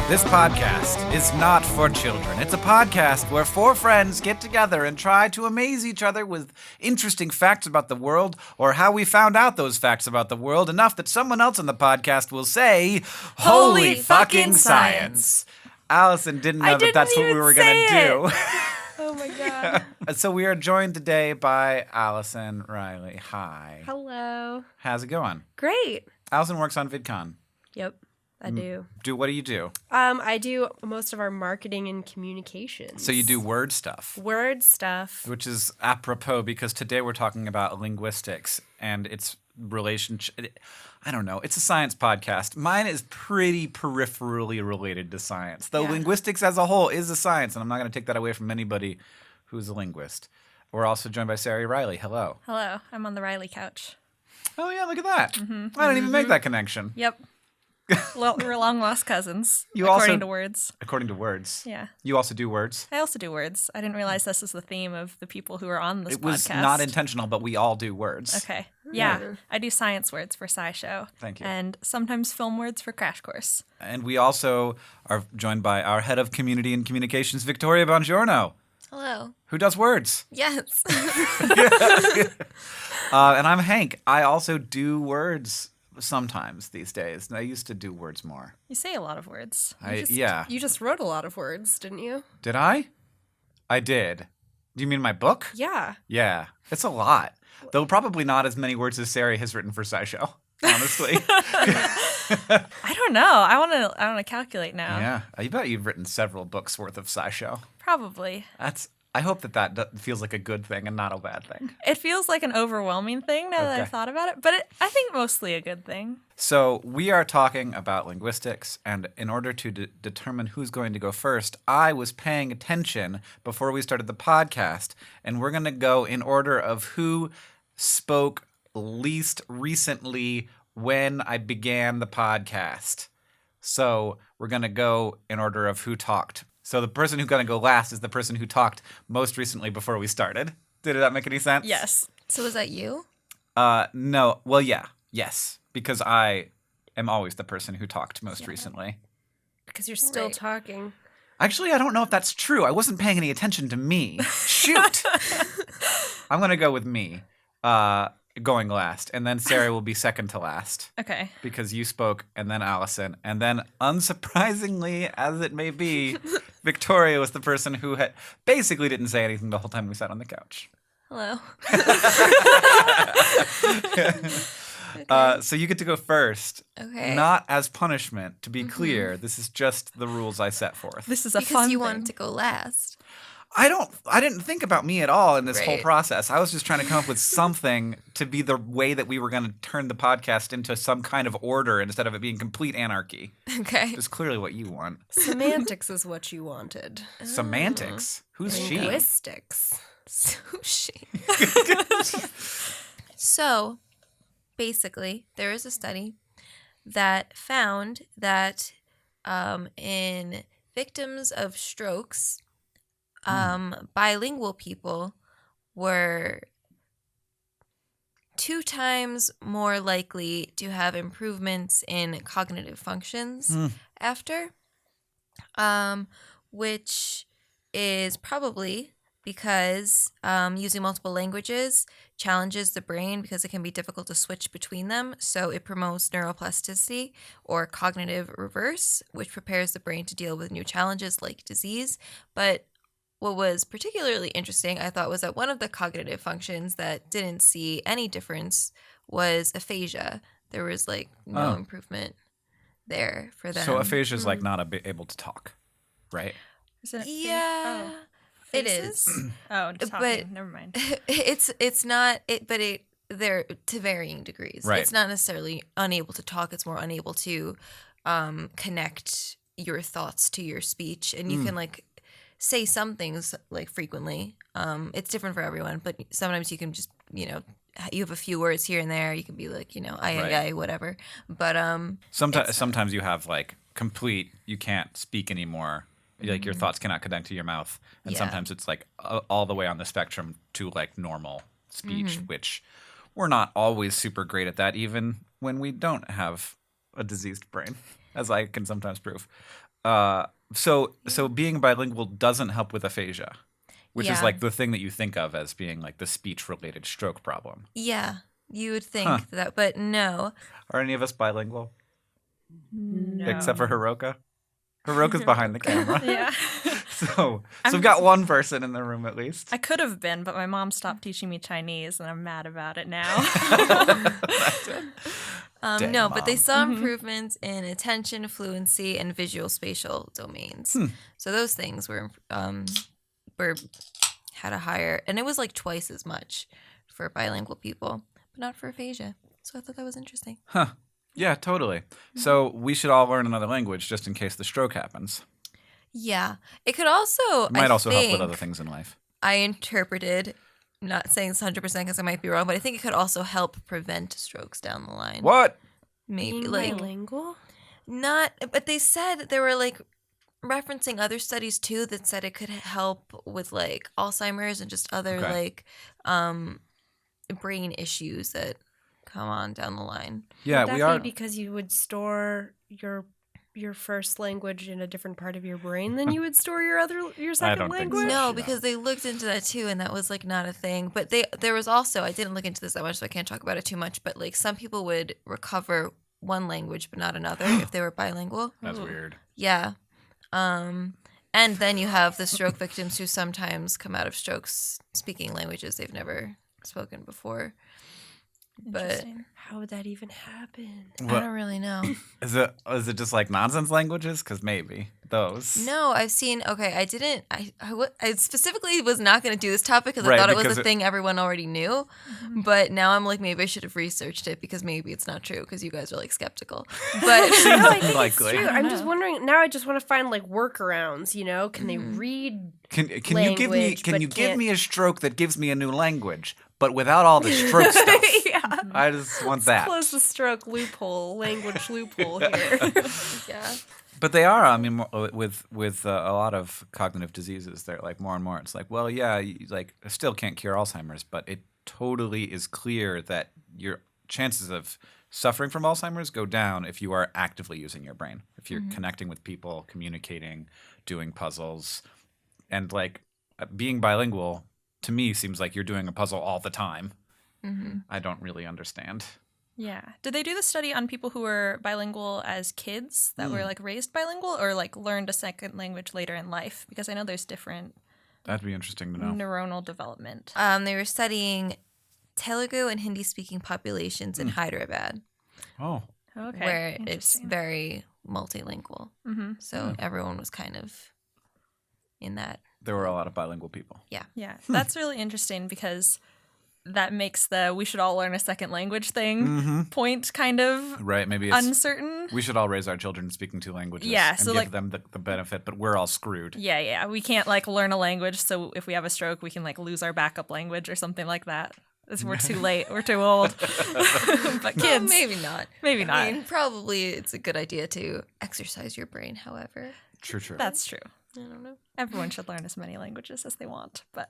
This podcast is not for children. It's a podcast where four friends get together and try to amaze each other with interesting facts about the world or how we found out those facts about the world enough that someone else on the podcast will say, "Holy fucking science." Alison didn't know that that's what we were going to do. Oh my God. So we are joined today by Alison Riley. Hi. Hello. How's it going? Great. Alison works on VidCon. Yep, I do. What do you do? I do most of our marketing and communications. So you do word stuff. Word stuff. Which is apropos because today we're talking about linguistics and its relationship. I don't know. It's a science podcast. Mine is pretty peripherally related to science, though linguistics as a whole is a science, and I'm not going to take that away from anybody who's a linguist. We're also joined by Ceri Riley. Hello. Hello. I'm on the Riley couch. Oh, yeah, look at that. I didn't even make that connection. Yep. Well, we're long lost cousins, You according to words. According to words. Yeah. You also do words. I also do words. I didn't realize this is the theme of the people who are on this It was podcast. not intentional, but we all do words. Okay. Yeah. I do science words for SciShow. Thank you. And sometimes film words for Crash Course. And we also are joined by our head of community and communications, Victoria Bongiorno. Hello. Who does words? Yes. And I'm Hank. I also do words sometimes these days. I used to do words more. You say a lot of words. You just wrote a lot of words, didn't you? Did I? I did. Do you mean my book? Yeah. Yeah. It's a lot. Though probably not as many words as Ceri has written for SciShow, honestly. I don't know. I want to calculate now. Yeah. I bet you've written several books worth of SciShow. Probably. I hope that feels like a good thing and not a bad thing. It feels like an overwhelming thing now that I've thought about it, but I think mostly a good thing. So we are talking about linguistics, and in order to determine who's going to go first, I was paying attention before we started the podcast, and we're going to go in order of who spoke least recently when I began the podcast. So we're going to go in order of who talked. So the person who's going to go last is the person who talked most recently before we started. Did that make any sense? Yes. So was that you? No. Well, yeah. Yes. Because I am always the person who talked most recently. Because you're still talking. Actually, I don't know if that's true. I wasn't paying any attention to me. Shoot. I'm going to go with me going last. And then Ceri will be second to last. Okay. Because you spoke, and then Alison. And then, unsurprisingly as it may be, Victoria was the person who basically didn't say anything the whole time we sat on the couch. Hello. So you get to go first. Okay. Not as punishment. To be clear, this is just the rules I set forth. This is a Because fun you thing. wanted to go last. I didn't think about me at all in this whole Right. process. I was just trying to come up with something to be the way that we were going to turn the podcast into some kind of order instead of it being complete anarchy. Okay. Which is clearly what you want. Semantics is what you wanted. Semantics? Who's she? Linguistics. Sushi. So, basically, there is a study that found that in victims of strokes, bilingual people were 2 times more likely to have improvements in cognitive functions after, which is probably because using multiple languages challenges the brain because it can be difficult to switch between them. So it promotes neuroplasticity or cognitive reverse, which prepares the brain to deal with new challenges like disease. But what was particularly interesting, I thought, was that one of the cognitive functions that didn't see any difference was aphasia. There was no improvement there for them. So aphasia is not able to talk, right? Isn't it Yeah. It is. Oh, just talking. Never mind. It's not it, but they're to varying degrees. Right. It's not necessarily unable to talk. It's more unable to connect your thoughts to your speech, and you can say some things frequently. It's different for everyone, but sometimes you can just you have a few words here and there. You can be I, whatever. But sometimes you have complete. You can't speak anymore. Your thoughts cannot connect to your mouth, and sometimes it's all the way on the spectrum to normal speech, which we're not always super great at that, even when we don't have a diseased brain, as I can sometimes prove. So being bilingual doesn't help with aphasia, which is Yeah. like the thing that you think of as being like the speech-related stroke problem. Yeah, you would think that, but no. Are any of us bilingual? No. Except for Hiroka? Hiroka's behind the camera. Yeah. So we've got one person in the room at least. I could have been, but my mom stopped teaching me Chinese, and I'm mad about it now. Dang, No, but they Mom. saw improvements in attention, fluency, and visual spatial domains. So those things were had a higher, and it was like twice as much for bilingual people, but not for aphasia. So I thought that was interesting. Huh. Yeah, totally. So we should all learn another language just in case the stroke happens. Yeah, it could also. It might also help with think, other things in life. I interpreted. Not saying this 100% because I might be wrong, but I think it could also help prevent strokes down the line. What? Maybe Being like bilingual? not, but they said they were like referencing other studies too that said it could help with like Alzheimer's and just other Okay. like brain issues that come on down the line. Yeah, Would we that are. be because you would store your first language in a different part of your brain than you would store your second don't think so. language? No, No. because they looked into that too, and that was like not a thing. But there was also, I didn't look into this that much, so I can't talk about it too much. But like some people would recover one language but not another if they were bilingual. That's weird. Yeah. And then you have the stroke victims who sometimes come out of strokes speaking languages they've never spoken before. But Interesting. How would that even happen? I What- don't really know. Is it just like nonsense languages? Because maybe those. No, I've seen. Okay, I specifically was not going to do this topic because I Right, thought it was because a it- thing everyone already knew. But now I'm like, maybe I should have researched it because maybe it's not true because you guys are like skeptical. But No, I think it's Unlikely. true. I I'm don't just know. wondering. Now I just want to find like workarounds. Can they read? Can you give me Language, but give can't- me a stroke that gives me a new language, but without all the stroke stuff? Yeah. I just want that. Close the stroke loophole, language loophole here. yeah, But they are. I mean, with a lot of cognitive diseases, they're like more and more. It's like, well, yeah, like I still can't cure Alzheimer's, but it totally is clear that your chances of suffering from Alzheimer's go down if you are actively using your brain, if you're connecting with people, communicating, doing puzzles, and like being bilingual to me seems like you're doing a puzzle all the time. I don't really understand. Yeah. Did they do the study on people who were bilingual as kids that were like raised bilingual or like learned a second language later in life? Because I know there's different That'd be interesting to know. neuronal development. they were studying Telugu and Hindi-speaking populations in Hyderabad, Oh, Okay. where it's Interesting. very multilingual. Mm-hmm. So everyone was kind of in that. there were a lot of bilingual people. Yeah. That's really interesting because that makes the we should all learn a second language thing point kind of Right? Maybe it's uncertain. we should all raise our children speaking two languages Yeah, and so, give like- them the benefit, but we're all screwed. Yeah. We can't like learn a language, so if we have a stroke, we can like lose our backup language or something like that. We're too late. We're too old. But Well, kids, maybe not. maybe I not. mean, probably it's a good idea to exercise your brain, however. True. That's true. I don't know. Everyone should learn as many languages as they want, but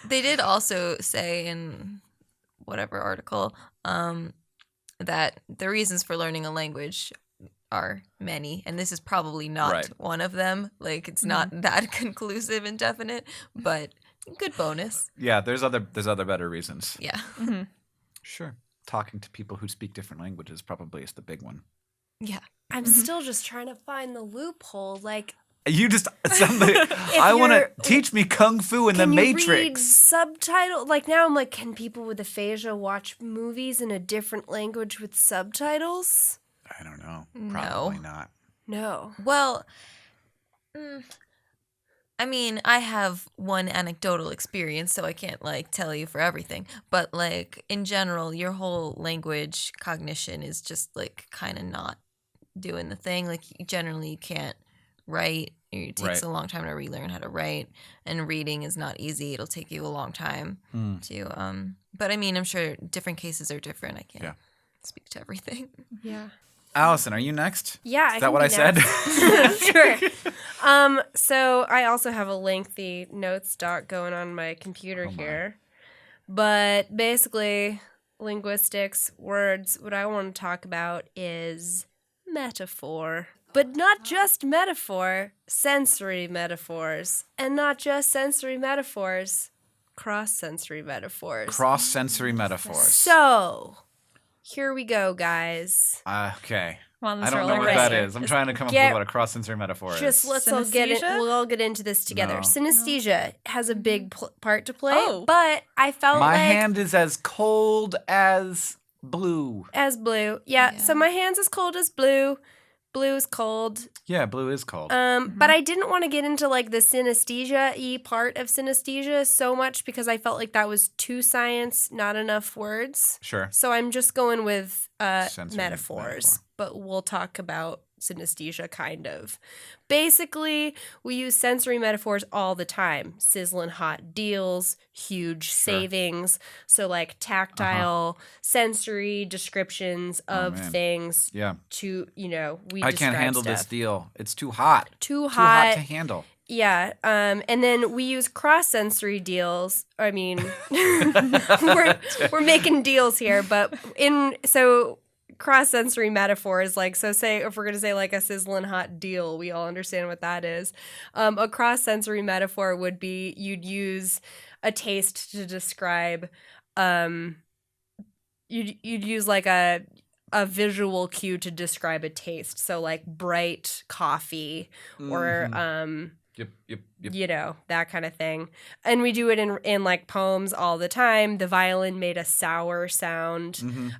They did also say in whatever article that the reasons for learning a language are many, and this is probably not Right. one of them. Like, it's not that conclusive and definite, but good bonus. Yeah, there's other better reasons. Yeah. Sure. Talking to people who speak different languages probably is the big one. Yeah. I'm still just trying to find the loophole. Like, You just I want to you're- teach me kung fu in the can you read Matrix. subtitle? Like now, I'm like, can people with aphasia watch movies in a different language with subtitles? I don't know. No. Probably not. No. Well, I mean, I have one anecdotal experience, so I can't like tell you for everything. But like in general, your whole language cognition is just like kind of not doing the thing. Like generally, you can't write. It takes Right. a long time to relearn how to write, and reading is not easy. It'll take you a long time to. But I mean, I'm sure different cases are different. I can't Yeah. speak to everything. Yeah. Allison, are you next? Yeah. Is that what I said? Sure. So I also have a lengthy notes doc going on my computer here. But basically, linguistics, words, what I want to talk about is metaphor. But not just metaphor, sensory metaphors. And not just sensory metaphors, cross-sensory metaphors. Cross-sensory metaphors. So, here we go, guys. Okay. On I this don't know roller what that coaster. is. I'm trying to come up get- with what a cross-sensory metaphor Just is. let's all Synesthesia? we'll all get into this together. No. Synesthesia has a big part to play, Oh. but I felt My like hand is as cold as blue. as blue. Yeah, so my hand's as cold as blue. Blue is cold. Yeah, blue is cold. But I didn't want to get into like the synesthesia-y part of synesthesia so much because I felt like that was too science, not enough words. Sure. So I'm just going with Sensory metaphors, metaphor. but we'll talk about synesthesia kind of. Basically, we use sensory metaphors all the time. Sizzling hot deals, huge savings. So like tactile, sensory descriptions of man. things Yeah. to, we I describe can't handle this stuff. deal. It's too hot. Too Too hot hot. to handle. Yeah, and then we use cross-sensory deals. I mean, we're making deals here, but cross-sensory metaphors, like, so say, if we're going to say like a sizzling hot deal, we all understand what that is. A cross-sensory metaphor would be you'd use a taste to describe, you'd use like a visual cue to describe a taste. So like bright coffee or, Yep. that kind of thing. And we do it in like poems all the time. The violin made a sour sound.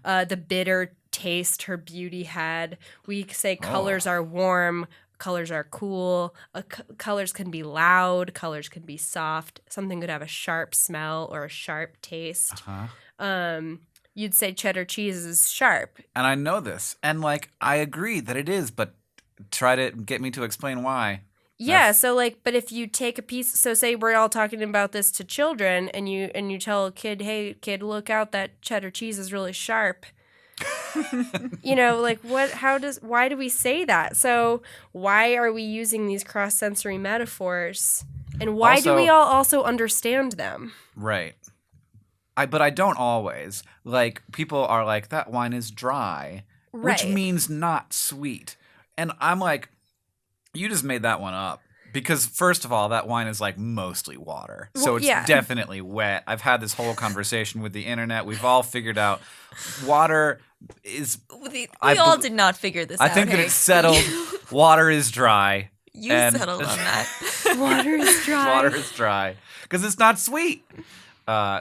The bitter taste her beauty had. We say colors are warm, colors are cool. Colors can be loud, colors can be soft. Something could have a sharp smell or a sharp taste. You'd say cheddar cheese is sharp. And I know this. And like I agree that it is, but try to get me to explain why. Yeah, so like, but if you take a piece, so say we're all talking about this to children, and you tell a kid, "Hey, kid, look out! That cheddar cheese is really sharp." Like what? Why do we say that? So why are we using these cross-sensory metaphors, and why do we all also understand them? Right. But I don't always. Like people are like, that wine is dry, which Right. means not sweet, and I'm like. You just made that one up. Because, first of all, that wine is like mostly water. So Well, it's yeah. definitely wet. I've had this whole conversation with the internet. We've all figured out water is. We I all bel- did not figure this I out. think that Hank. it's settled. Water is dry. You and- settled on that. Water is dry. Water is dry. Because it's not sweet. No.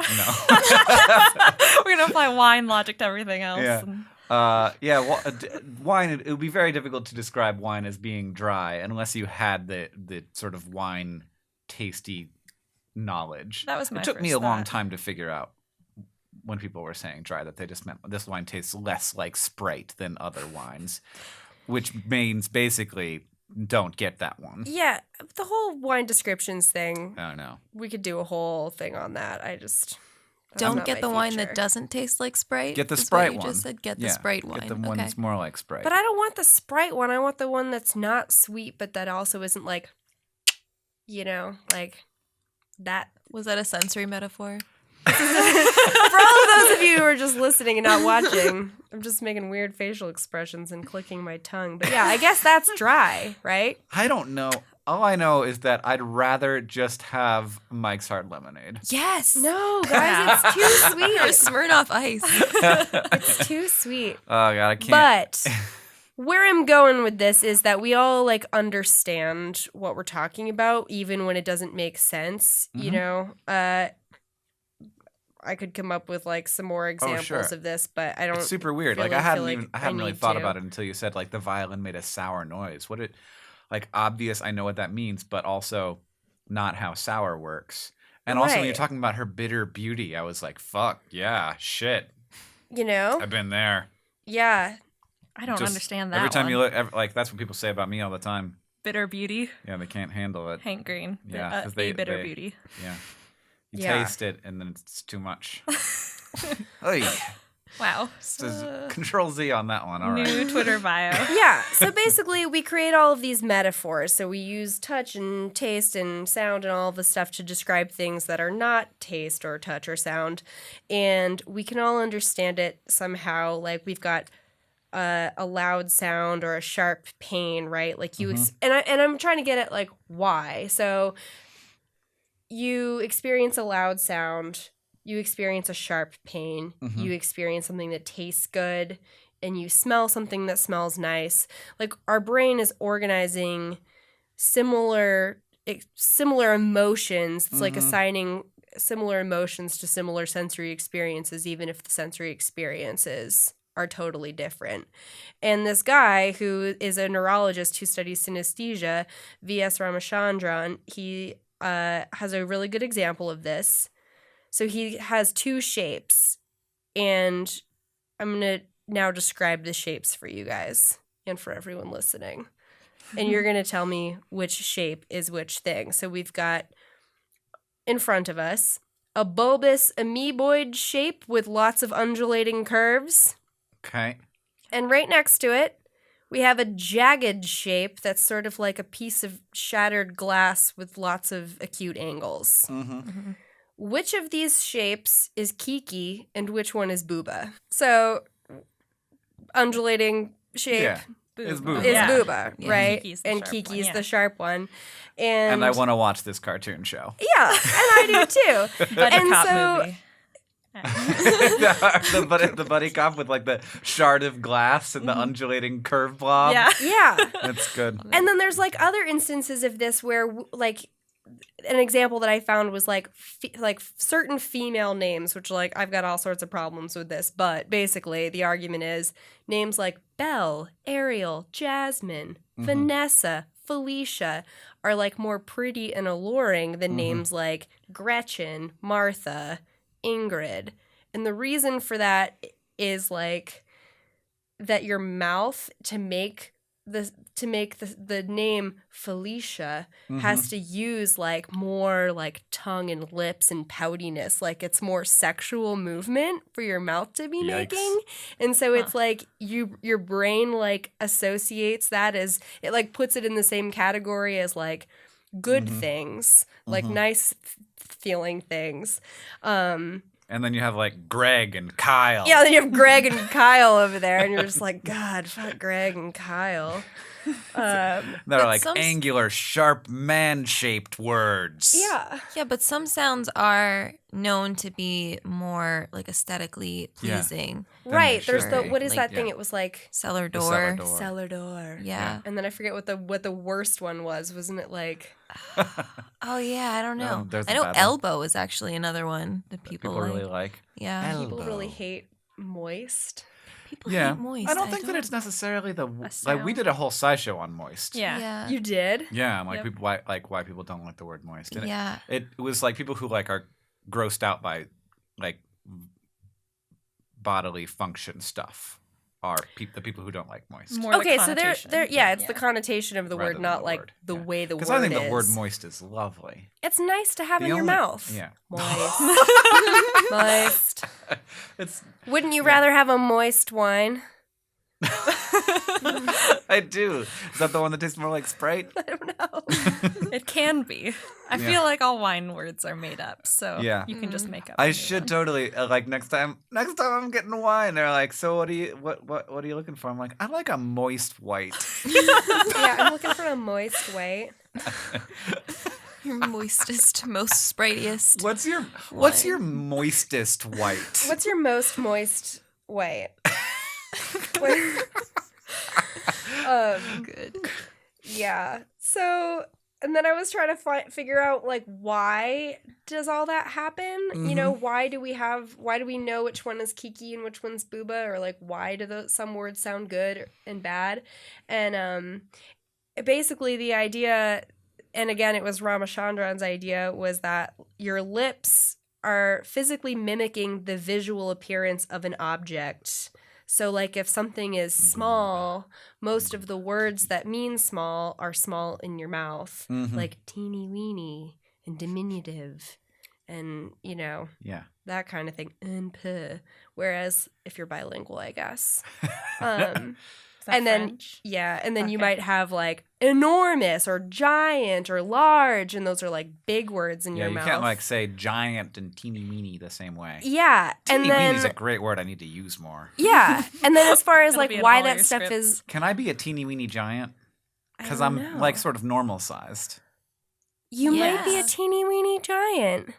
We're gonna apply wine logic to everything else. Yeah. and- Wine. It would be very difficult to describe wine as being dry unless you had the sort of wine tasty knowledge. That was my It took me first a long thought. time to figure out when people were saying dry that they just meant this wine tastes less like Sprite than other wines, which means basically don't get that one. Yeah, the whole wine descriptions thing. I don't know. We could do a whole thing on that. that's Don't not get my the wine feature. that doesn't taste like Sprite. Get the is what Sprite you one. just said. Get the Yeah, Sprite one. Get the one okay. that's more like Sprite. But I don't want the Sprite one. I want the one that's not sweet, but that also isn't like, like that. Was that a sensory metaphor? For all of those of you who are just listening and not watching, I'm just making weird facial expressions and clicking my tongue. But yeah, I guess that's dry, right? I don't know. All I know is that I'd rather just have Mike's Hard Lemonade. Yes. No, guys, it's too Or sweet. Smirnoff Ice. It's too sweet. Oh god, I can't. But where I'm going with this is that we all like understand what we're talking about, even when it doesn't make sense. I could come up with like some more examples sure. of this, but I don't. It's super weird. Like really I hadn't feel like even I I hadn't really need thought to. about it until you said like the violin made a sour noise. Like obvious I know what that means, but also not how sour works. And also when you're Right. talking about her bitter beauty, I was like, fuck, yeah, shit. You know? I've been there. Yeah. I don't Just understand that. Every time one. you look like that's what people say about me all the time. Bitter beauty, Yeah, they can't handle it. Hank Green. Yeah, 'cause a bitter beauty. Yeah. You Yeah. taste it and then it's too much. Oy. Wow. Just Control Z on that one. All right. New Twitter bio. Yeah. So basically, we create all of these metaphors. So we use touch and taste and sound and all of the stuff to describe things that are not taste or touch or sound. And we can all understand it somehow. Like we've got a loud sound or a sharp pain, right? Like you, and I'm trying to get at like why. So you experience a loud sound, you experience a sharp pain, you experience something that tastes good, and you smell something that smells nice. Like our brain is organizing similar emotions. It's like assigning similar emotions to similar sensory experiences, even if the sensory experiences are totally different. And this guy who is a neurologist who studies synesthesia, V.S. Ramachandran, he has a really good example of this. So he has two shapes, and I'm going to now describe the shapes for you guys and for everyone listening. And you're going to tell me which shape is which thing. So we've got in front of us a bulbous amoeboid shape with lots of undulating curves. Okay. And right next to it, we have a jagged shape that's sort of like a piece of shattered glass with lots of acute angles. Which of these shapes is Kiki and which one is Booba? So, Yeah. undulating shape Is is Booba. Booba, Yeah. right? Kiki's the And sharp Kiki's one, the sharp one. And And I want to watch this cartoon show. Yeah, and I do too. Buddy And cop so- movie. the buddy cop with like the shard of glass and the undulating curve blob. Yeah. Yeah. That's good. And then there's like other instances of this where like an example that I found was like certain female names, which like I've got all sorts of problems with this, but basically the argument is names like Belle, Ariel, Jasmine, Vanessa, Felicia are like more pretty and alluring than names like Gretchen, Martha, Ingrid. And the reason for that is like that your mouth to make the name Felicia has to use like more like tongue and lips and poutiness, like it's more sexual movement for your mouth to be making. And so it's like your brain like associates that as it like puts it in the same category as like good things, like nice feeling things. And then you have like Greg and Kyle. Yeah, then you have Greg and Kyle over there, and you're just like, God, fuck Greg and Kyle. That are like some- angular, sharp, man-shaped words. Yeah. Yeah, but some sounds are known to be more like aesthetically pleasing. Right. they There's should the be. what is Like, that thing? yeah. It was like Cellar The door. cellar door. cellar door. Yeah. And then I forget what the worst one was. Wasn't it like Oh yeah, I don't know. there's I a know bad one. elbow is actually another one that people, People like. really like. Yeah. people really Elbow. hate moist? People Yeah. hate moist. I don't think that it's necessarily the like we sound. did a whole SciShow on moist. Yeah. Yeah. You did? Yeah, like Yep. people why people don't like the word moist. And Yeah. it was like people who like are grossed out by like bodily function stuff are the people who don't like moist. More the Okay, so they're connotation. yeah, it's the connotation of the Rather word, than not the like word. the Yeah. way the word is. Because I think the word moist is lovely. It's nice to have The in your only- mouth. Yeah. Moist. Moist. It's Wouldn't you rather have a moist wine? I do. Is that the one that tastes more like Sprite? I don't know. It can be. I Yeah. feel like all wine words are made up, so Yeah. you can just make up. I a new should one. totally like next time I'm getting wine. They're like, so what are you looking for? I'm like, I like a moist white. Yeah, I'm looking for a moist white. Your moistest, most sprightest. What's your moistest white? What's your most moist white? Good. Yeah. So, and then I was trying to figure out like why does all that happen? You know, why do we know which one is Kiki and which one's Booba, or like why do some words sound good and bad? And basically the idea, and again it was Ramachandran's idea, was that your lips are physically mimicking the visual appearance of an object. So, like, if something is small, most of the words that mean small are small in your mouth, like teeny weeny and diminutive and, you know, Yeah. that kind of thing. And puh. Whereas if you're bilingual, I guess. And then French? and then you Okay. might have like enormous or giant or large, and those are like big words in Yeah, your you mouth. can't like say giant and teeny weeny the same way. Yeah, and Teeny then weeny's a great word I need to use more. yeah, and then as far as It'll like be in why all that your stuff scripts. is, Can I be a teeny weeny giant? I Because don't I'm know. like sort of normal sized. You might be a Yeah. teeny weeny giant.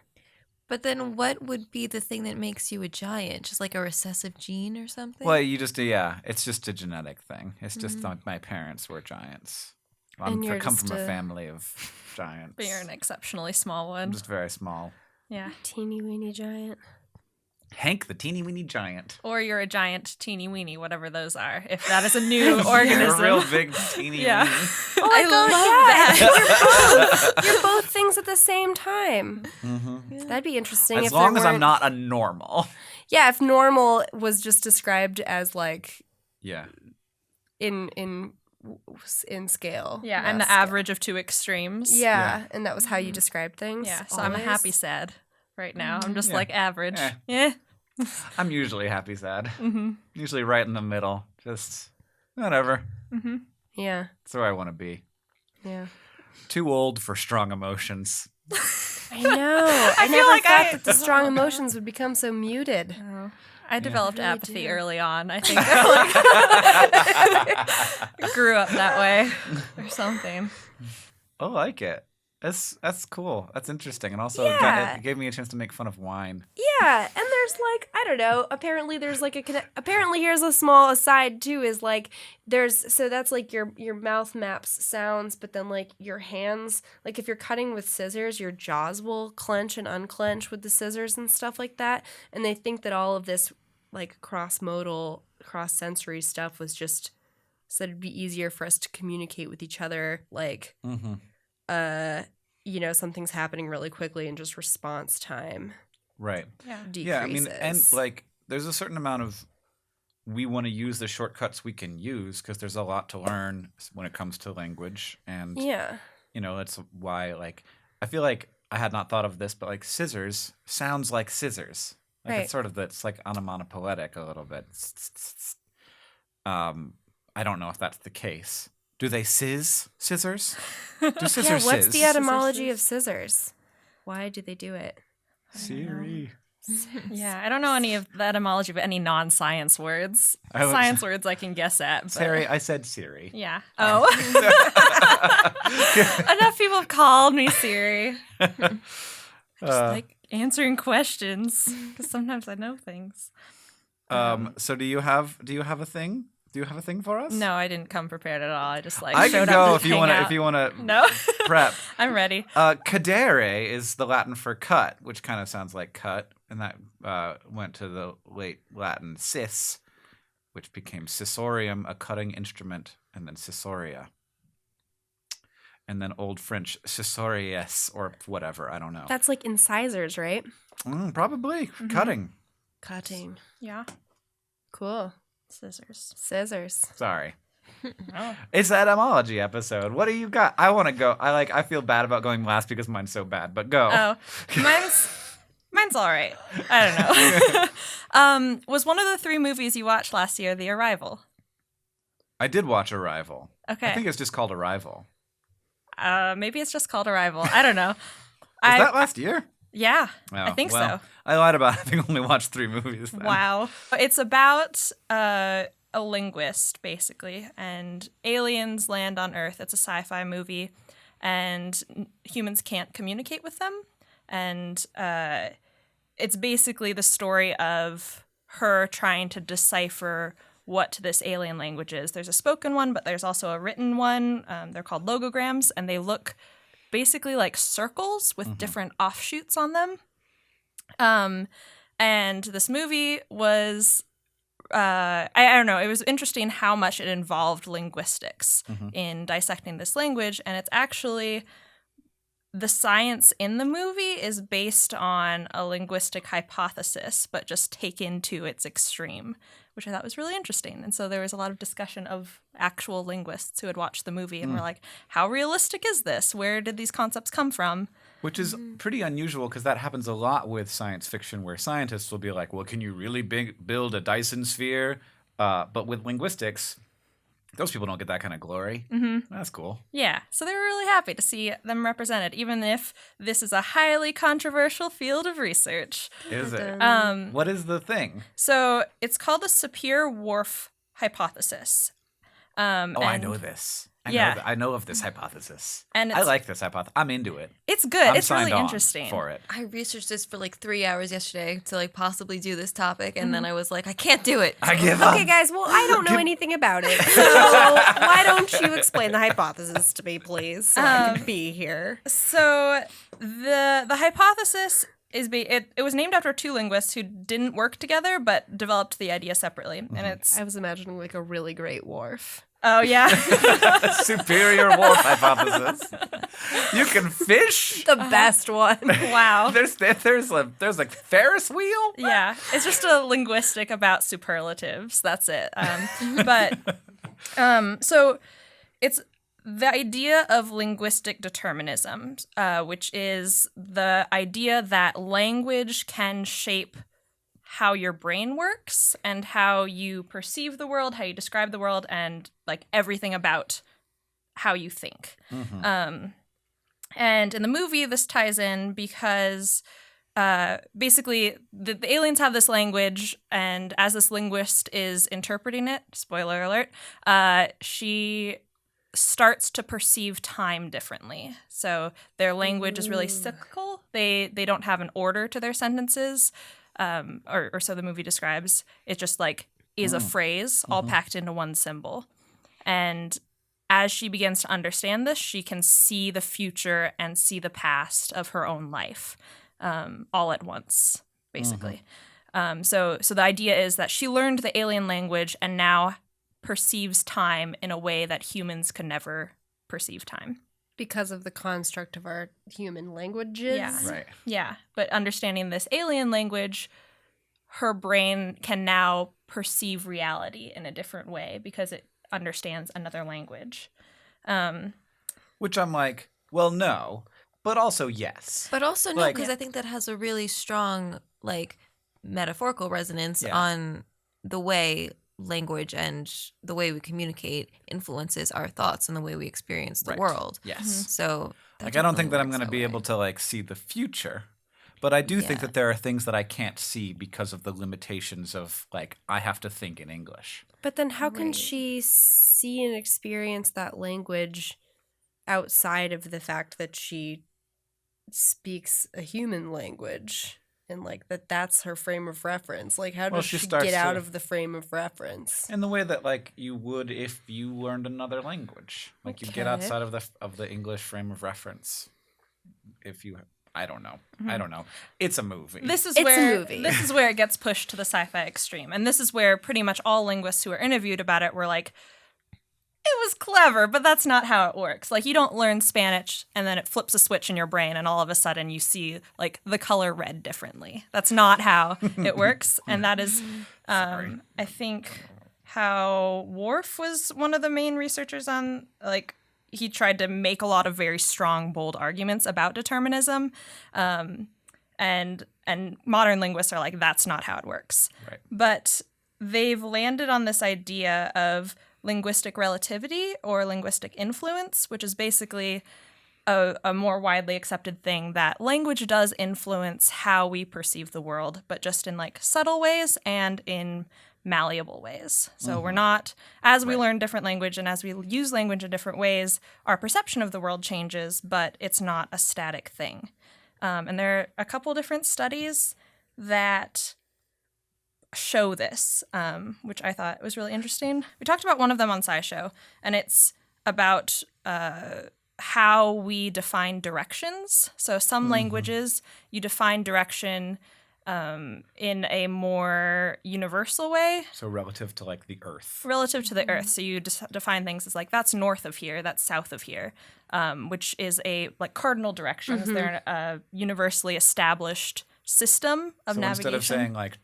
But then what would be the thing that makes you a giant? Just like a recessive gene or something? Well, you just it's just a genetic thing. It's just like my parents were giants. And you're come just from a a- family of giants. But you're an exceptionally small one. I'm just very small. Yeah. Teeny weeny giant. Hank the teeny weeny giant. Or you're a giant teeny weeny, whatever those are. If that is a new You're organism. a real big teeny Yeah. weeny. Oh my I god, love yeah, you're both things at the same time. Mm-hmm. So that'd be interesting. As if long there as I'm weren't- not a normal. Yeah, if normal was just described as like Yeah. in scale. Yeah, not and the scale. average of two extremes. Yeah, and that was how you described things. Yeah, so I'm a always? happy sad right now. I'm just Yeah. like average. Eh. Yeah. I'm usually happy sad. Mm-hmm. Usually right in the middle. Just whatever. Mm-hmm. Yeah, That's where I want to be. yeah. Too old for strong emotions. I know. I feel never like thought I- that the strong emotions would become so muted. Oh. I developed really apathy do. early on. I think I grew up that way or something. I like it. That's cool. That's interesting. And also Yeah. it gave me a chance to make fun of wine. Yeah, and there's like, I don't know, apparently there's like apparently here's a small aside too, is like so that's like your mouth maps sounds, but then like your hands, like if you're cutting with scissors, your jaws will clench and unclench with the scissors and stuff like that. And they think that all of this like cross-modal, cross-sensory stuff was just so that it'd be easier for us to communicate with each other, like Mm-hmm. something's happening really quickly and just response time Right. Yeah. decreases. Yeah, I mean, and like, there's a certain amount of we want to use the shortcuts we can use because there's a lot to learn when it comes to language, and yeah. that's why like I feel like I had not thought of this, but like scissors sounds like scissors. Like Right. it's sort of it's like onomatopoetic a little bit. I don't know if that's the case. Do they scissors? Do scissors Yeah, what's the sizz? etymology of scissors? Why do they do it? Ceri. Yeah, I don't know any of the etymology of any non-science words. I was- Science words I can guess at. But... Ceri, I said Ceri. Yeah. Oh. Enough people have called me Ceri. Just like answering questions because sometimes I know things. So do you have a thing? Do you have a thing for us? No, I didn't come prepared at all. I just like I showed can go up to if you hang want to. out. If you want to No, prep. I'm ready. Cadere is the Latin for cut, which kind of sounds like cut, and that went to the late Latin cis, which became cissorium, a cutting instrument, and then cissoria. And then Old French cissories or whatever, I don't know. That's like incisors, right? Probably cutting. Cutting. Yeah, Cool. scissors. Scissors. Sorry. Oh. It's the etymology episode. What do you got? I want to go. I feel bad about going last because mine's so bad, but go. Oh, mine's all right. I don't know. Was one of the 3 movies you watched last year The Arrival? I did watch Arrival. Okay. I think it's just called Arrival. Maybe it's just called Arrival. I don't know. Was that last year? Yeah, Oh, I think well, so. I lied about having only watched 3 movies. Then. Wow. It's about a linguist, basically, and aliens land on Earth. It's a sci-fi movie, and humans can't communicate with them. And it's basically the story of her trying to decipher what this alien language is. There's a spoken one, but there's also a written one. They're called logograms, and they look basically like circles with different offshoots on them. And this movie was, I don't know, it was interesting how much it involved linguistics in dissecting this language. And it's actually, the science in the movie is based on a linguistic hypothesis, but just taken to its extreme, which I thought was really interesting. And so there was a lot of discussion of actual linguists who had watched the movie and were like, how realistic is this? Where did these concepts come from? Which is pretty unusual because that happens a lot with science fiction where scientists will be like, well, can you really build a Dyson sphere? But with linguistics, Those people don't get that kind of glory. That's cool. Yeah, so they were really happy to see them represented, even if this is a highly controversial field of research. Is it? Dun. What is the thing? So it's called the Sapir-Whorf hypothesis. I know this. I know of this hypothesis. And I like this hypothesis. I'm into it. It's good. I'm It's really signed on interesting. for it. I researched this for like 3 hours yesterday to like possibly do this topic, and then I was like, I can't do it. I give up. Okay, guys. Well, I don't know anything about it, so why don't you explain the hypothesis to me, please, so I can be here? So the hypothesis is it was named after two linguists who didn't work together but developed the idea separately, and it's I was imagining like a really great wharf. oh yeah. Superior Whorf hypothesis. You can fish. The best one. Wow. There's a Ferris wheel. Yeah, it's just a linguistic about superlatives. That's it. So it's the idea of linguistic determinism, which is the idea that language can shape how your brain works and how you perceive the world, how you describe the world, and like everything about how you think. And in the movie, this ties in because basically the aliens have this language, and as this linguist is interpreting it, spoiler alert, she starts to perceive time differently. So their language is really cyclical. They don't have an order to their sentences, or so the movie describes. It just like is a phrase all packed into one symbol. And as she begins to understand this, she can see the future and see the past of her own life all at once, basically. So the idea is that she learned the alien language and now perceives time in a way that humans could never perceive time. Because of the construct of our human languages. Yeah. Right. Yeah, but understanding this alien language, her brain can now perceive reality in a different way because it understands another language. Which I'm like, well, no, but also yes. But also no, Like- because I think that has a really strong like metaphorical resonance Yeah. on the way language and the way we communicate influences our thoughts and the way we experience the Right. world. Yes. So Like, I don't think that I'm going to be able to like see the future, but I do think Yeah. that there are things that I can't see because of the limitations of like I have to think in English. But then how can Right. she see and experience that language outside of the fact that she speaks a human language? And like that's her frame of reference. Like how Well, does she she starts get out to- of the frame of reference? In the way that like you would if you learned another language, like you get Okay. outside of the English frame of reference. If you, I don't know, It's a movie. This is It's a where movie. this is where it gets pushed to the sci-fi extreme, and this is where pretty much all linguists who were interviewed about it were like, "It was clever, but that's not how it works. Like, you don't learn Spanish and then it flips a switch in your brain, and all of a sudden you see like the color red differently. That's not how it works." And that is, Sorry. I think, how Worf was one of the main researchers on like. He tried to make a lot of very strong, bold arguments about determinism, and modern linguists are like, that's not how it works. Right. But they've landed on this idea of linguistic relativity or linguistic influence, which is basically a more widely accepted thing that language does influence how we perceive the world, but just in like subtle ways and in malleable ways. So we're not, as we learn different language and as we use language in different ways, our perception of the world changes, but it's not a static thing. And there are a couple different studies that show this, which I thought was really interesting. We talked about one of them on SciShow, and it's about how we define directions. So some languages, you define direction in a more universal way. So relative to like the Earth. Relative to the Earth. So you define things as like, that's north of here, that's south of here, which is a like cardinal directions. They're a universally established system of So navigation. instead of saying like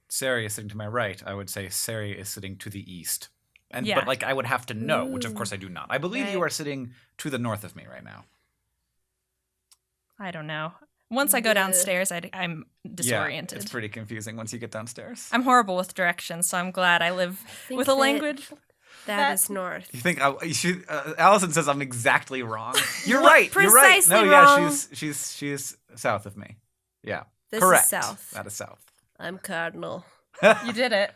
Ceri is sitting to my right, I would say Ceri is sitting to the east. And Yeah. but like I would have to know, which of course I do not. I believe you Right. are sitting to the north of me right now. I don't know. Once I go downstairs, I'm disoriented. Yeah, it's pretty confusing once you get downstairs. I'm horrible with directions, so I'm glad I live think with a that- language. That is north. You think Alison says I'm exactly wrong. You're right. You're right. Precisely No, wrong. Yeah, she's south of me. Yeah. This Correct. is south. That is south. I'm cardinal. You did it.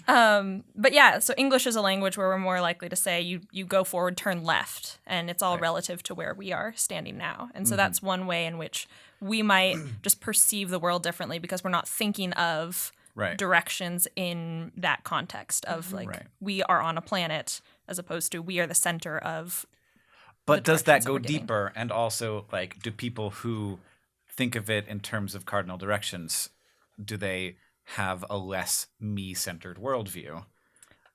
But yeah, so English is a language where we're more likely to say you go forward, turn left, and it's all relative to where we are standing now. And so that's one way in which we might just perceive the world differently because we're not thinking of directions in that context of we are on a planet as opposed to we are the center of. But does that go deeper? And also, like, do people who think of it in terms of cardinal directions, do they have a less me-centered worldview?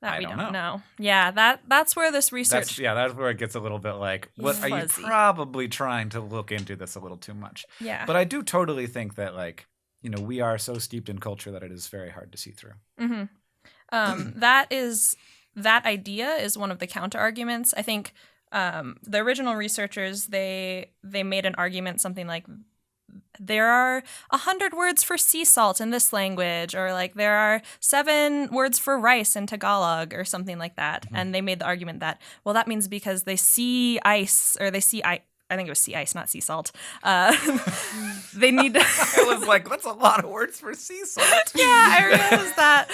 That we don't know. Yeah, that's where this research... That's where it gets a little bit like, what fuzzy. are you probably trying to look into this a little too much? Yeah. But I do totally think that, like, we are so steeped in culture that it is very hard to see through. Mm-hmm. That idea is one of the counterarguments. I think the original researchers, they made an argument something like, there are 100 words for sea salt in this language, or like there are 7 words for rice in Tagalog, or something like that. Mm-hmm. And they made the argument that, well, that means because they see ice, or they see I think it was sea ice, not sea salt. They need to... I was like, that's a lot of words for sea salt. Yeah, I realized that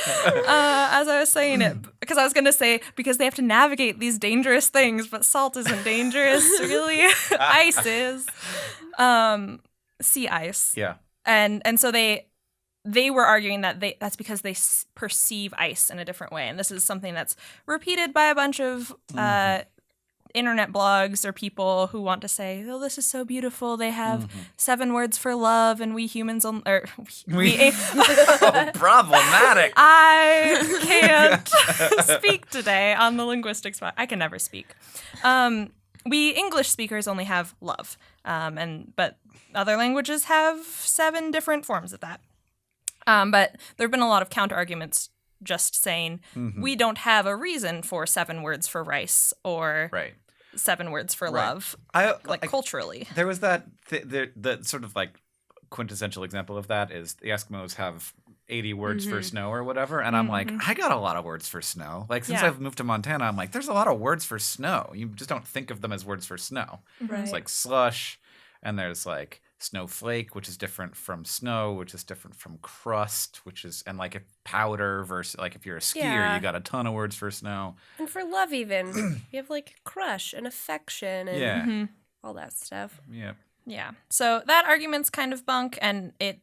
as I was saying it. Because I was going to say, because they have to navigate these dangerous things, but salt isn't dangerous, really. Ice is. Sea ice. Yeah. And so they were arguing that that's because they perceive ice in a different way. And this is something that's repeated by a bunch of internet blogs or people who want to say, oh, this is so beautiful. They have 7 words for love, and we humans problematic. I can't speak today on the Linguistics Podcast. I can never speak. We English speakers only have love, but other languages have 7 different forms of that. But there have been a lot of counter-arguments just saying we don't have a reason for 7 words for rice or 7 words for love, culturally. There was that the sort of like quintessential example of that is the Eskimos have 80 words for snow or whatever, and I'm like, I got a lot of words for snow. Like, since I've moved to Montana, I'm like, there's a lot of words for snow. You just don't think of them as words for snow. Right. It's like slush, and there's like snowflake, which is different from snow, which is different from crust, and like powder versus like if you're a skier, you got a ton of words for snow. And for love even, you have like crush and affection and all that stuff. Yeah. Yeah. So that argument's kind of bunk, and it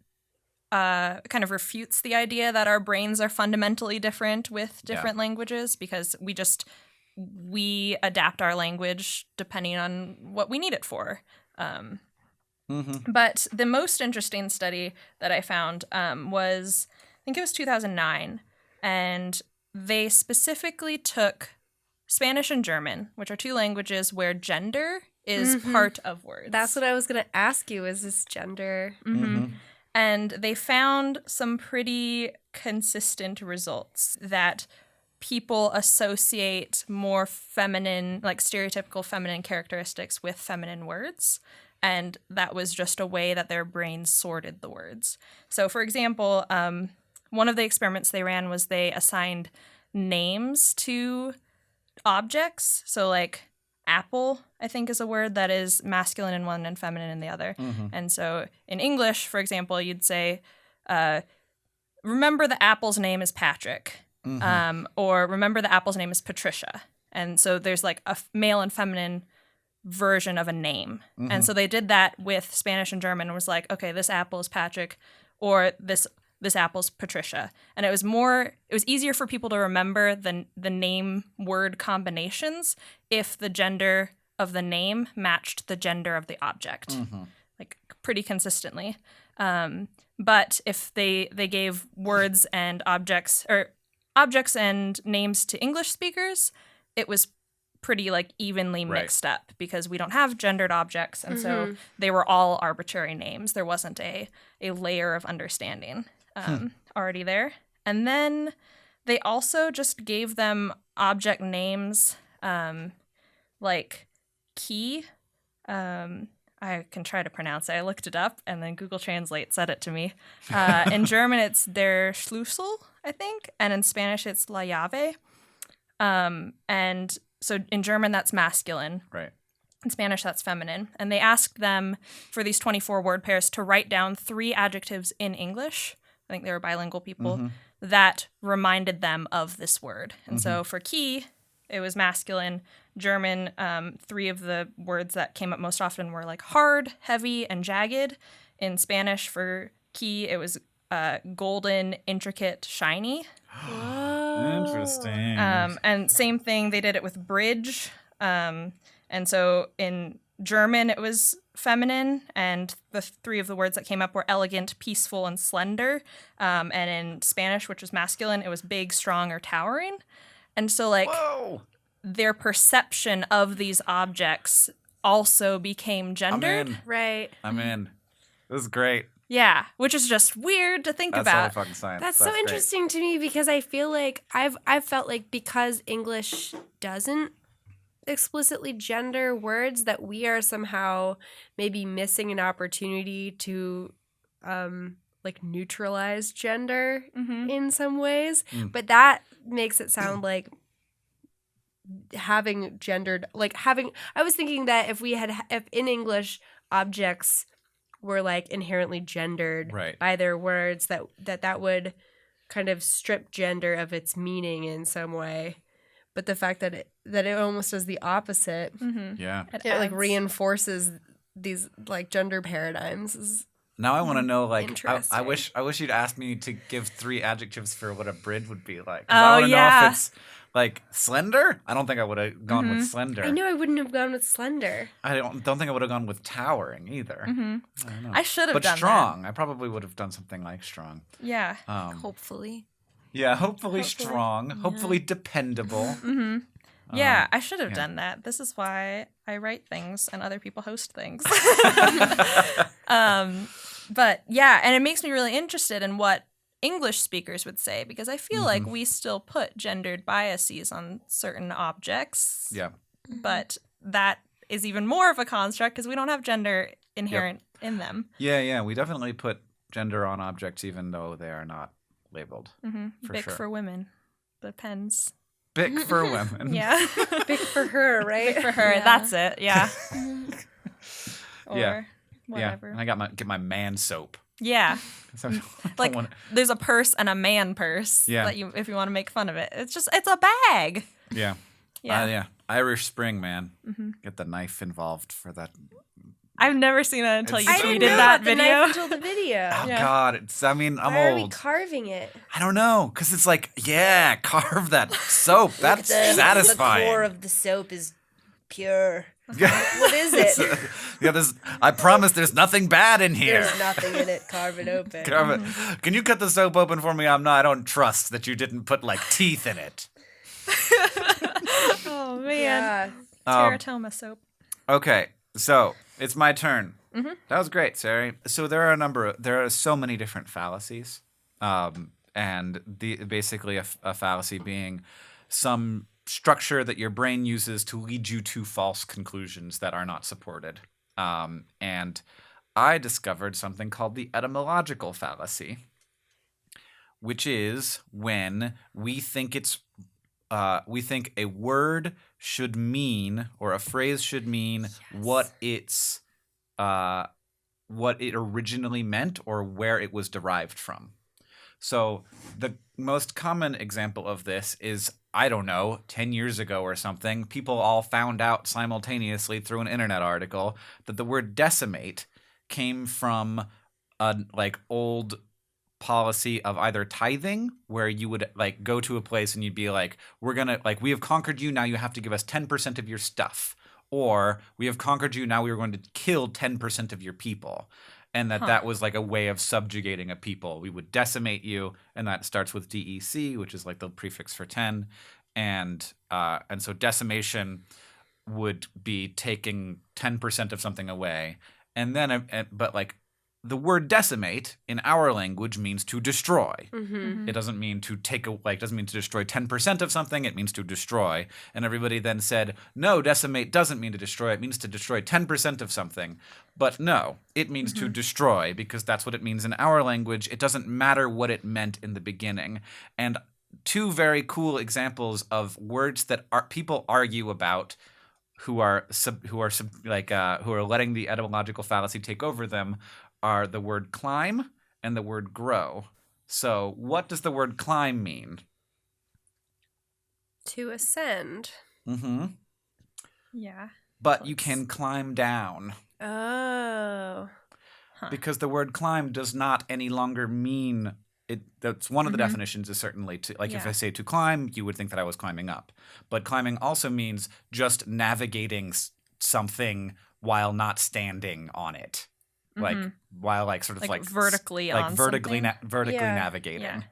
kind of refutes the idea that our brains are fundamentally different with different languages, because we adapt our language depending on what we need it for. But the most interesting study that I found was, I think it was 2009, and they specifically took Spanish and German, which are 2 languages where gender is part of words. That's what I was going to ask you, is this gender? And they found some pretty consistent results that people associate more feminine, like stereotypical feminine characteristics with feminine words. And that was just a way that their brains sorted the words. So, for example, one of the experiments they ran was they assigned names to objects. So, like, apple, I think, is a word that is masculine in one and feminine in the other. And so in English, for example, you'd say, remember the apple's name is Patrick. Or remember the apple's name is Patricia. And so there's like a male and feminine version of a name. And so they did that with Spanish and German and was like, okay, this apple is Patrick, or this apple's Patricia. And it was easier for people to remember the name word combinations if the gender of the name matched the gender of the object, like pretty consistently. But if they gave words and objects and names to English speakers, it was pretty like evenly mixed up, because we don't have gendered objects, and so they were all arbitrary names. There wasn't a layer of understanding already there. And then they also just gave them object names like key. I can try to pronounce it. I looked it up, and then Google Translate said it to me. In German, it's der Schlüssel, I think, and in Spanish, it's la llave. And so in German, that's masculine. Right. In Spanish, that's feminine. And they asked them for these 24 word pairs to write down 3 adjectives in English. I think they were bilingual people that reminded them of this word. And so for key, it was masculine. German, 3 of the words that came up most often were like hard, heavy, and jagged. In Spanish, for key, it was golden, intricate, shiny. Interesting. And same thing, they did it with bridge. And so in German, it was feminine, and the 3 of the words that came up were elegant, peaceful, and slender. And in Spanish, which was masculine, it was big, strong, or towering. And so, like, Whoa! their perception of these objects also became gendered. Right. I'm in. This is great. Yeah, which is just weird to think That's about. totally fucking science. That's so great. interesting to me because I feel like I've felt like because English doesn't explicitly gender words that we are somehow maybe missing an opportunity to like neutralize gender in some ways. But that makes it sound like having gendered, like having, I was thinking that if in English objects were like inherently gendered Right. by their words, that would kind of strip gender of its meaning in some way. But the fact that it almost does the opposite, Yeah. it like reinforces these like gender paradigms. Is Now I want to know, like, Interesting. I wish you'd asked me to give 3 adjectives for what a brid would be like. 'Cause Oh, I want to know yeah. if it's like slender. I don't think I would have gone with slender. I know I wouldn't have gone with slender. I don't think I would have gone with towering either. I don't know. I should have But done strong. I probably would have done something like strong. that. Yeah. Hopefully. Yeah, hopefully strong. Hopefully dependable. Yeah, I should have done that. This is why I write things and other people host things. But yeah, and it makes me really interested in what English speakers would say, because I feel like we still put gendered biases on certain objects. Yeah. But that is even more of a construct because we don't have gender inherent in them. Yeah. We definitely put gender on objects even though they are not labeled. For Bic sure. for women. The pens. Bic for women. Yeah. Big for her, right? For her. Yeah. That's it. Yeah. Or Yeah. whatever. And I got get my man soap. Yeah. So I don't Like wanna- there's a purse and a man purse. Yeah. That if you want to make fun of it. It's a bag. Yeah. Yeah. Yeah. Irish Spring, man. Get the knife involved for that. I've never seen that until It's you so tweeted good. that the video. knife until the video. Oh Yeah. God, I'm Why are we old. carving it? I don't know, cause it's like, yeah, carve that soap. That's satisfying. The core of the soap is pure. Yeah. What is it? I promise there's nothing bad in here. There's nothing in it. Carve it open. Carve it. Can you cut the soap open for me? I don't trust that you didn't put like teeth in it. Oh man. Yeah. Teratoma soap. Okay, so it's my turn. That was great, Ceri. So there are so many different fallacies, and basically a fallacy being some structure that your brain uses to lead you to false conclusions that are not supported. And I discovered something called the etymological fallacy, which is when we think a word should mean, or a phrase should mean, what it originally meant or where it was derived from. So the most common example of this is, I don't know, 10 years ago or something, people all found out simultaneously through an internet article that the word decimate came from a old policy of either tithing, where you would go to a place and you'd be like, we're gonna we have conquered you, now you have to give us 10% of your stuff, or we have conquered you, now we are going to kill 10% of your people. And that was like a way of subjugating a people. We would decimate you, and that starts with DEC, which is like the prefix for 10, and so decimation would be taking 10% of something away, and then the word decimate in our language means to destroy. It doesn't mean to doesn't mean to destroy 10% of something. It means to destroy. And everybody then said, no, decimate doesn't mean to destroy. It means to destroy 10% of something. But no, it means to destroy, because that's what it means in our language. It doesn't matter what it meant in the beginning. And two very cool examples of words that people argue about, who are letting the etymological fallacy take over them, are the word climb and the word grow. So, what does the word climb mean? To ascend. Mm-hmm. Yeah. But you can climb down. Oh. Because the word climb does not any longer mean it. That's one of the definitions, is certainly to, like, if I say to climb, you would think that I was climbing up. But climbing also means just navigating something while not standing on it. Like while vertically on vertically something. Vertically Yeah. navigating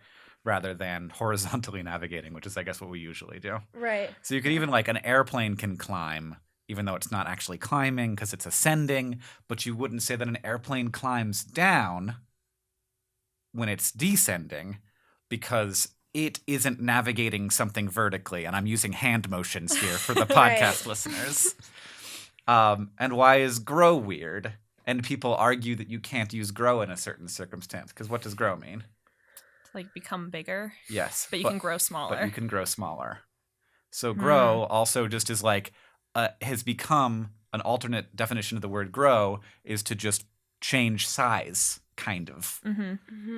rather than horizontally navigating, which is, I guess, what we usually do. Right. So you could even, like, an airplane can climb, even though it's not actually climbing because it's ascending, but you wouldn't say that an airplane climbs down when it's descending because it isn't navigating something vertically. And I'm using hand motions here for the podcast listeners. And why is grow weird? And people argue that you can't use grow in a certain circumstance, because what does grow mean? Like become bigger. Yes. But you can grow smaller. But you can grow smaller. So grow also just is like, has become an alternate definition of the word grow is to just change size, kind of,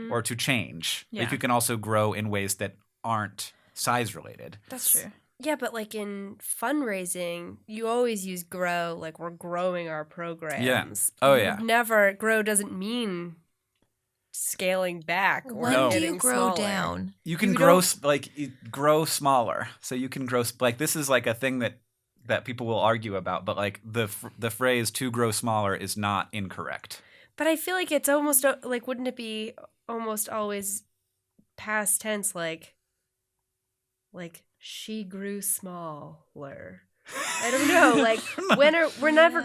or to change. Yeah. Like, you can also grow in ways that aren't size related. That's true. Yeah, but like in fundraising, you always use grow, like we're growing our programs. Yeah. Oh, You yeah. Never, grow doesn't mean scaling back or When do getting you grow smaller. down? You can You grow don't- grow smaller. So you can grow like, this is like a thing that people will argue about, but like the phrase to grow smaller is not incorrect. But I feel like it's almost like, wouldn't it be almost always past tense, like she grew smaller. I don't know. Like we're never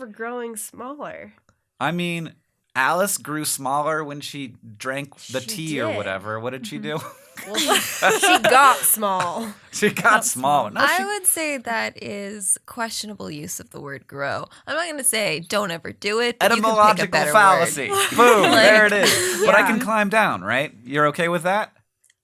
growing smaller. I mean, Alice grew smaller when she drank the She tea or did. whatever. What did she do? Well, she got small. She got smaller. No, I would say that is questionable use of the word grow. I'm not going to say don't ever do it, but you can pick a etymological better fallacy. word. Boom, Like, there it is. But I can yeah. climb down, right? You're okay with that?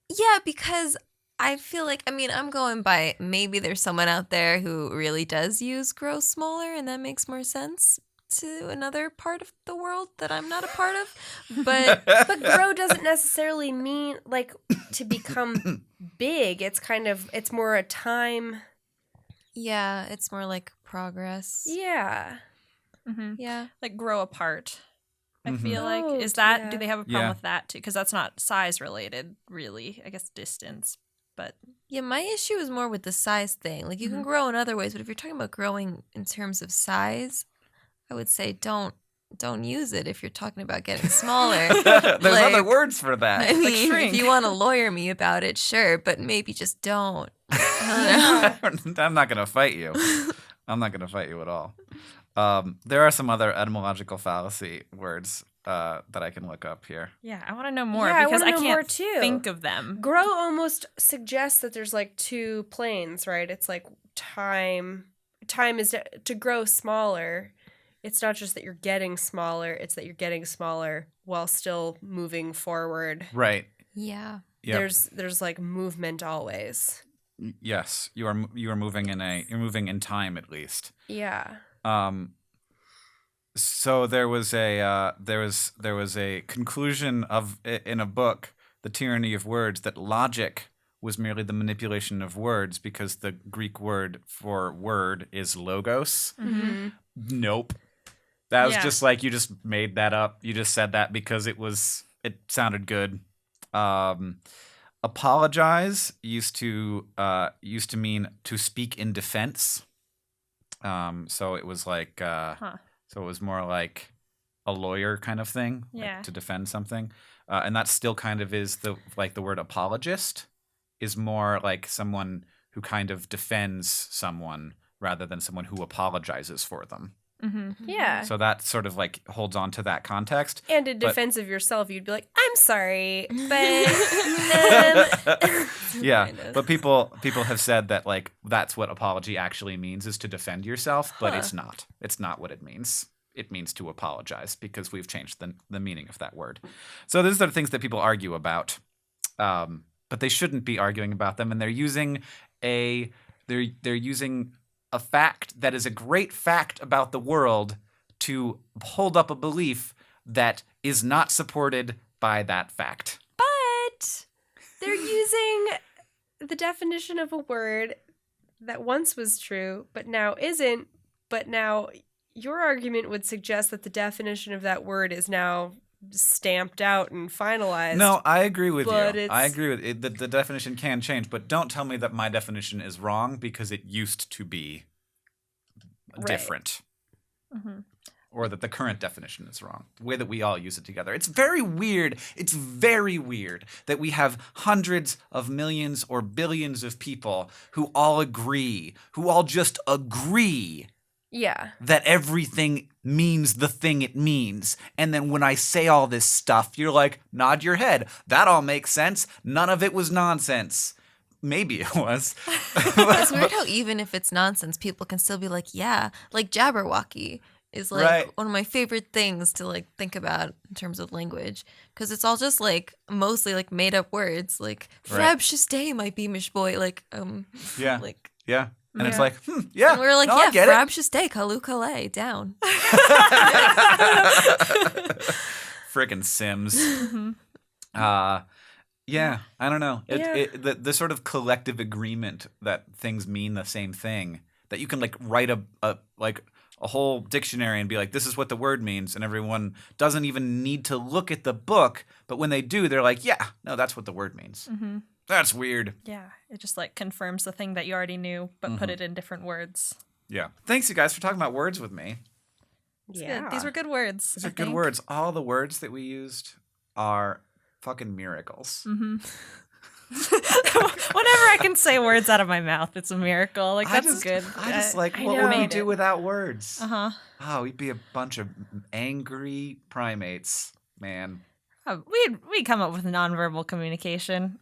Yeah, because I feel like, I'm going by, maybe there's someone out there who really does use grow smaller, and that makes more sense to another part of the world that I'm not a part of. But But grow doesn't necessarily mean like to become big. It's more a time. yeah, it's more like progress. Yeah. Yeah. Like grow apart. I feel Oh, like do yeah. they have a problem Yeah. with that too? Because that's not size related, really. I guess distance, but Yeah, my issue is more with the size thing. Like, you can grow in other ways, but if you're talking about growing in terms of size, I would say don't use it if you're talking about getting smaller. There's Like, other words for that. I mean, shrink. if you want to lawyer me about it, sure, but maybe just don't. I don't know. I'm not going to fight you. I'm not going to fight you at all. There are some other etymological fallacy words that I can look up here. yeah, I want to know more Yeah, I because wanna I know more, can't too. think of them. Grow almost suggests that there's like two planes, right? It's like time. Time is to grow smaller. It's not just that you're getting smaller, it's that you're getting smaller while still moving forward. Right. Yeah. Yep. There's like movement always. Yes, you're moving in time, at least. Yeah. So there was a conclusion in a book, The Tyranny of Words, that logic was merely the manipulation of words because the Greek word for word is logos. Nope. That was Yeah. just like, you just made that up. You just said that because it sounded good. Apologize used to mean to speak in defense. So it was like so it was more like a lawyer kind of thing, Yeah. like to defend something. And that still kind of is the word apologist is more like someone who kind of defends someone rather than someone who apologizes for them. Yeah. So that sort of like holds on to that context. And in defense of yourself, you'd be like, I'm sorry, but Yeah, Kind of. but people have said that like that's what apology actually means, is to defend yourself, but it's not. It's not what it means. It means to apologize because we've changed the meaning of that word. So these are the things that people argue about. but they shouldn't be arguing about them, and they're using a fact that is a great fact about the world to hold up a belief that is not supported by that fact. But they're using the definition of a word that once was true, but now isn't. But now your argument would suggest that the definition of that word is now stamped out and finalized. No, I agree with But you. it's- I agree with it. The definition can change, but don't tell me that my definition is wrong because it used to be different. Or that the current definition is wrong. The way that we all use it together. It's very weird. It's very weird that we have hundreds of millions or billions of people who all agree, who all just agree Yeah. that everything means the thing it means. And then when I say all this stuff, you're like, nod your head. That all makes sense. None of it was nonsense. Maybe it was. It's weird how even if it's nonsense, people can still be like, yeah, like Jabberwocky is like Right. one of my favorite things to like think about in terms of language, because it's all just like mostly like made up words, like Right. Frabshiste might be mish boy, like Yeah. like Yeah. And it's Yeah. like, yeah. and we're like, no, I yeah, get it. Frabshiste, Kalu Kalei, down. Frickin' Sims. Yeah, I don't know. The sort of collective agreement that things mean the same thing, that you can like write a whole dictionary and be like, this is what the word means, and everyone doesn't even need to look at the book, but when they do, they're like, yeah, no, that's what the word means. That's weird. Yeah, it just like confirms the thing that you already knew, but put it in different words. Yeah. Thanks, you guys, for talking about words with me. It's Yeah. good. These were good words. These are good words. All the words that we used are fucking miracles. Whenever I can say words out of my mouth, it's a miracle. Like that's good. I just like, I what would we know. do without words? Uh-huh. We'd be a bunch of angry primates, man. We'd come up with nonverbal communication.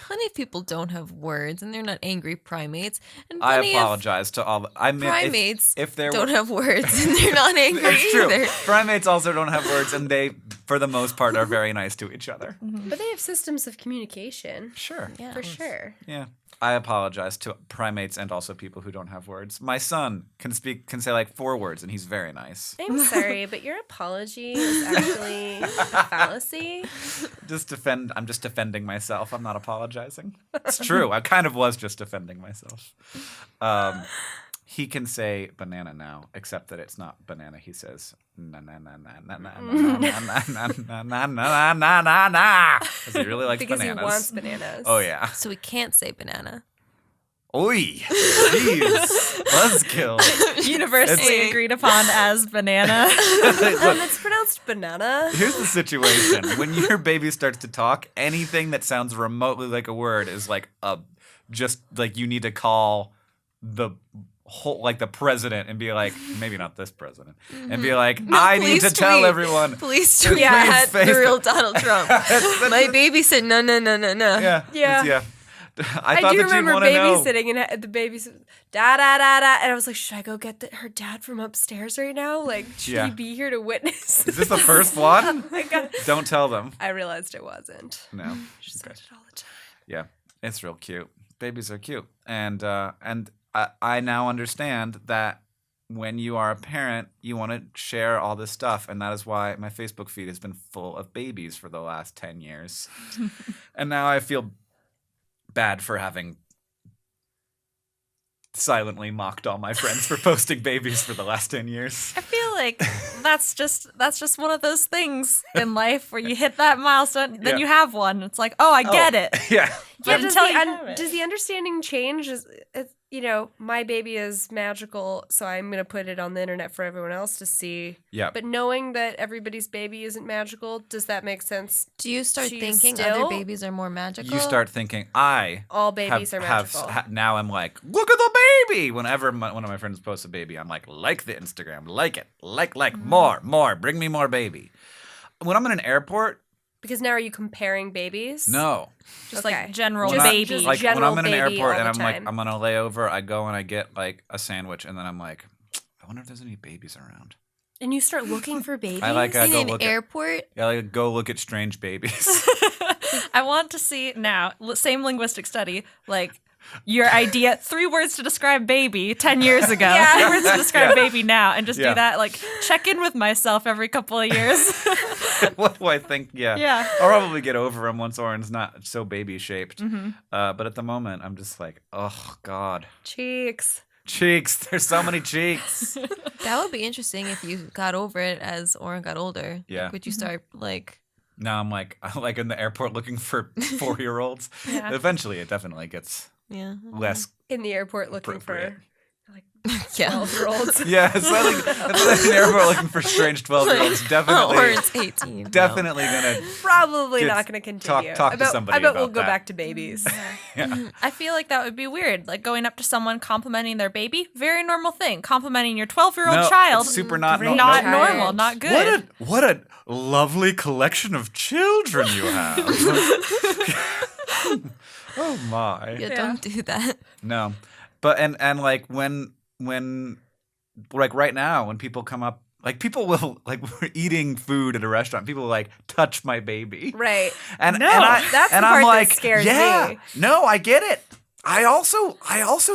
Plenty of people don't have words, and they're not angry primates. And I plenty apologize to all. I mean, primates if there don't were, have words, and they're not angry it's true. either. Primates also don't have words, and they, for the most part, are very nice to each other. But they have systems of communication. Sure. Yeah. For sure. Yeah. I apologize to primates and also people who don't have words. My son can say like 4 words, and he's very nice. I'm sorry, but your apology is actually a fallacy. I'm just defending myself. I'm not apologizing. It's true. I kind of was just defending myself. He can say banana now, except that it's not banana. He says na na na na na na na na na na na na na na, because he really likes Because bananas. he wants bananas. Oh yeah. So we can't say banana. Oi. Jeez. Buzzkill. Universally It's- agreed upon as banana. It's pronounced banana. Here's the situation. When your baby starts to talk, anything that sounds remotely like a word is like just like you need to call the whole, like the president and be like, maybe not this president, and be like, I need to please tell tweet. everyone. Please tweet Yeah, at face the it. real Donald Trump. My baby said no, no, no, no, no. Yeah. Yeah. Yeah. I I thought do that you'd remember want to know. babysitting and the baby's da da da da, and I was like, should I go get her dad from upstairs right now? Like, should Yeah. he be here to witness? Is this the first one? I got- Don't tell them. I realized it wasn't. No. She said it all the time. Yeah, it's real cute. Babies are cute, and I now understand that when you are a parent, you want to share all this stuff, and that is why my Facebook feed has been full of babies for the last 10 years, and now I feel bad for having silently mocked all my friends for posting babies for the last 10 years. I feel like that's just one of those things in life where you hit that milestone, then Yeah. you have one. It's like, oh, I get it. Yeah. Yeah, But until you have it. does the understanding change? My baby is magical, so I'm going to put it on the internet for everyone else to see. Yeah. But knowing that everybody's baby isn't magical, does that make sense? Do you start Do you thinking still- other babies are more magical? You start thinking, All babies are magical. now I'm like, look at the baby. Whenever one of my friends posts a baby, I'm like the Instagram, like it, like more, bring me more baby. When I'm in an airport, Because now are you comparing babies? no. Just Okay. like general Just- baby. just Like when general I'm in an baby airport all and the I'm like, time. I'm gonna lay over, I go and I get like a sandwich, and then I'm like, I wonder if there's any babies around. And you start looking for babies? I like in go an look airport. at go look at strange babies. I want to see now, same linguistic study, like your idea, 3 words to describe baby 10 years ago, 3 words to describe baby now, and just do that, like check in with myself every couple of years. What do I think? Yeah. I'll probably get over him once Oren's not so baby shaped. But at the moment, I'm just like, oh, God. Cheeks. There's so many cheeks. That would be interesting if you got over it as Oren got older. Yeah. Like, would you start like... Now I'm like in the airport looking for 4-year-olds. Eventually, it definitely gets less in the airport looking appropriate. for like 12-year-olds. Yeah, it's like in the airport looking for strange 12-year-olds. Definitely. Or it's 18. Definitely gonna. Probably not gonna continue. Talk to somebody. I bet about we'll go that. back to babies. I feel like that would be weird. Like going up to someone complimenting their baby, very normal thing. Complimenting your 12-year-old child, it's super not Great not child. normal, not good. What a lovely collection of children you have. Oh my. Yeah, don't do that. No. But and like when like right now when people come up, like people will, like, we're eating food at a restaurant, people will, like, touch my baby. Right. That's the part I'm like, that scares yeah, me. no, I get it. I also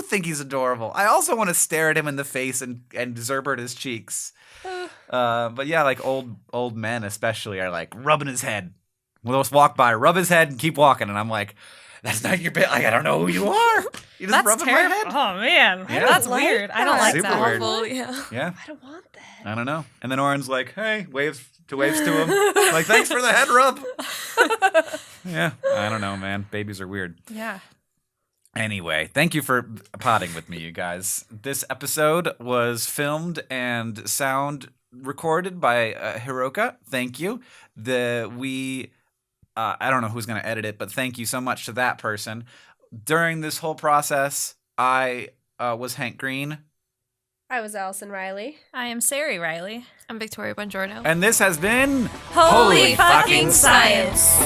think he's adorable. I also want to stare at him in the face and Zerbert his cheeks. But yeah, like old men especially are like rubbing his head. We'll just walk by, rub his head, and keep walking, and I'm like, that's not your bit. Like, I don't know who you are. You just That's rubbing terrible. my head. Oh man, Yeah. that's like weird. I don't that. like Super that. weird. Awful, yeah. Yeah, I don't want that. I don't know. And then Oren's like, hey, waves to him. Like, thanks for the head rub. Yeah, I don't know, man. Babies are weird. Yeah. Anyway, thank you for potting with me, you guys. This episode was filmed and sound recorded by Hiroka. Thank you. I don't know who's going to edit it, but thank you so much to that person. During this whole process, I was Hank Green. I was Alison Riley. I am Ceri Riley. I'm Victoria Bongiorno. And this has been Holy fucking science.